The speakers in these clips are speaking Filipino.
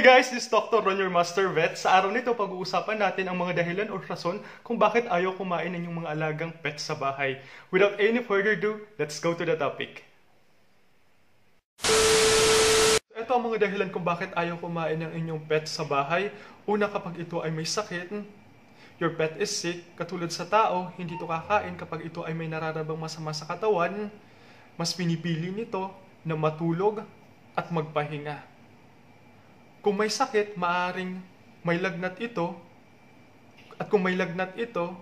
Hey guys, this is Dr. Ron, your Master Vet. Sa araw nito, pag-uusapan natin ang mga dahilan o rason kung bakit ayaw kumain ng inyong mga alagang pets sa bahay. Without any further ado, let's go to the topic. Ito ang mga dahilan kung bakit ayaw kumain ng inyong pet sa bahay. Una, kapag ito ay may sakit, your pet is sick. Katulad sa tao, hindi ito kakain kapag ito ay may nararamdamang masama sa katawan. Mas pinipili nito na matulog at magpahinga. Kung may sakit, maaring may lagnat ito. At kung may lagnat ito,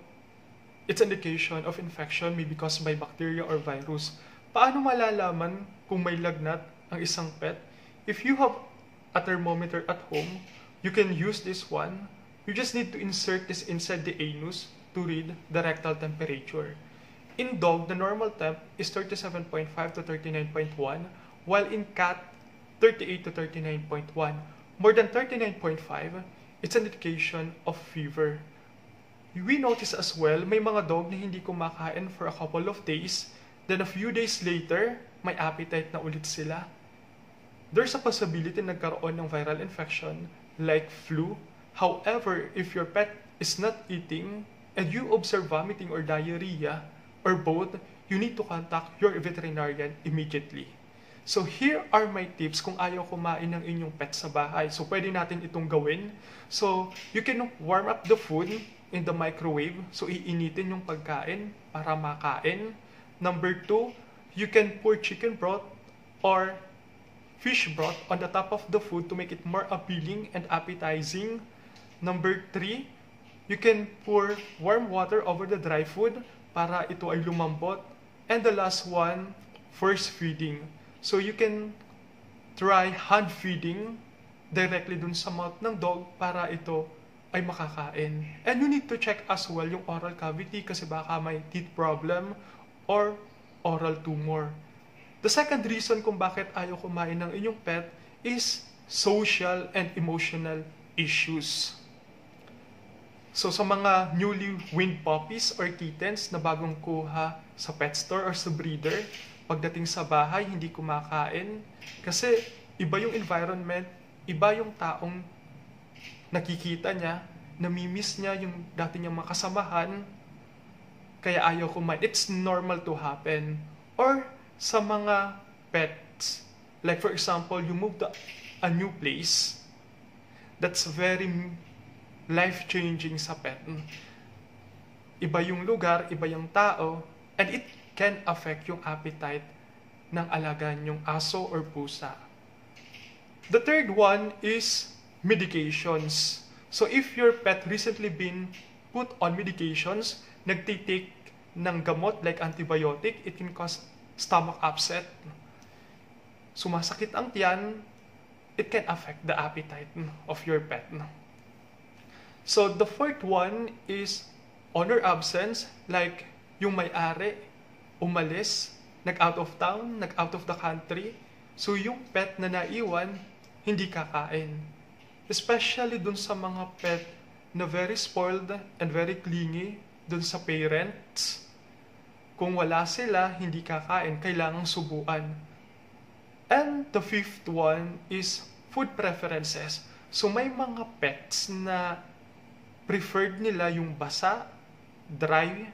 it's an indication of infection maybe caused by bacteria or virus. Paano malalaman kung may lagnat ang isang pet? If you have a thermometer at home, you can use this one. You just need to insert this inside the anus to read the rectal temperature. In dog, the normal temp is 37.5 to 39.1, while in cat, 38 to 39.1. More than 39.5, it's an indication of fever. We notice as well, may mga dog na hindi kumakain for a couple of days, then a few days later, may appetite na ulit sila. There's a possibility nagkaroon ng viral infection like flu. However, if your pet is not eating and you observe vomiting or diarrhea, or both, you need to contact your veterinarian immediately. So here are my tips kung ayaw kumain ng inyong pet sa bahay. So pwede natin itong gawin. So you can warm up the food in the microwave. So iinitin yung pagkain para makain. Number 2, you can pour chicken broth or fish broth on the top of the food to make it more appealing and appetizing. Number 3, you can pour warm water over the dry food para ito ay lumambot. And the last one, first feeding. So you can try hand feeding directly dun sa mouth ng dog para ito ay makakain. And you need to check as well yung oral cavity kasi baka may teeth problem or oral tumor. The second reason kung bakit ayaw kumain ng inyong pet is social and emotional issues. So sa mga newly weaned puppies or kittens na bagong kuha sa pet store or sa breeder, pagdating sa bahay, hindi kumakain. Kasi iba yung environment, iba yung taong nakikita niya, namimiss niya yung dati niyang makasamahan, kaya ayaw kumain. It's normal to happen. Or sa mga pets, like for example, you move to a new place, that's very life-changing sa pet. Iba yung lugar, iba yung tao, and it can affect yung appetite ng alaga nyong aso or pusa. The third one is medications. So if your pet recently been put on medications, nagtitake ng gamot like antibiotic, it can cause stomach upset. Sumasakit ang tiyan, it can affect the appetite of your pet. So the fourth one is honor absence, like yung may-ari umalis, nag-out of town, nag-out of the country. So yung pet na naiwan, hindi kakain. Especially dun sa mga pet na very spoiled and very clingy dun sa parents. Kung wala sila, hindi kakain. Kailangang subuan. And the fifth one is food preferences. So may mga pets na preferred nila yung basa, dry,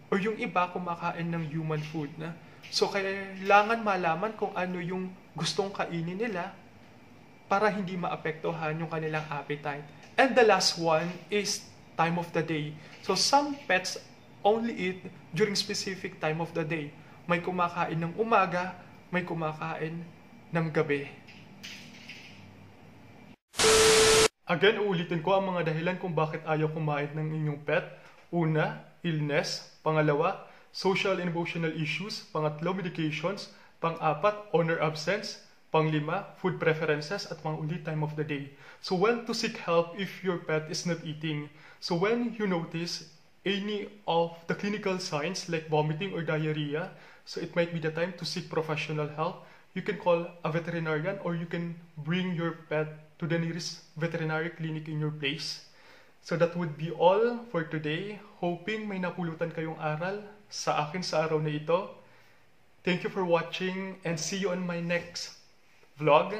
or yung iba kumakain ng human food na. So kailangan malaman kung ano yung gustong kainin nila para hindi maapektuhan yung kanilang appetite. And the last one is time of the day. So some pets only eat during specific time of the day. May kumakain ng umaga, may kumakain ng gabi. Again, uulitin ko ang mga dahilan kung bakit ayaw kumain ng inyong pet. Una, illness. Pangalawa, social and emotional issues. Pangatlo, medications. Pang-apat, owner absence. Panglima, food preferences. At pang-uli, time of the day. So when to seek help if your pet is not eating? So when you notice any of the clinical signs like vomiting or diarrhea, so it might be the time to seek professional help. You can call a veterinarian or you can bring your pet to the nearest veterinary clinic in your place. So that would be all for today. Hoping may napulutan kayong aral sa akin sa araw na ito. Thank you for watching and see you on my next vlog.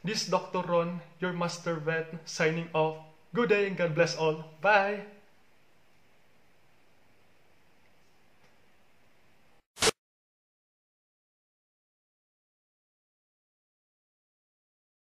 This Dr. Ron, your master vet, signing off. Good day and God bless all. Bye!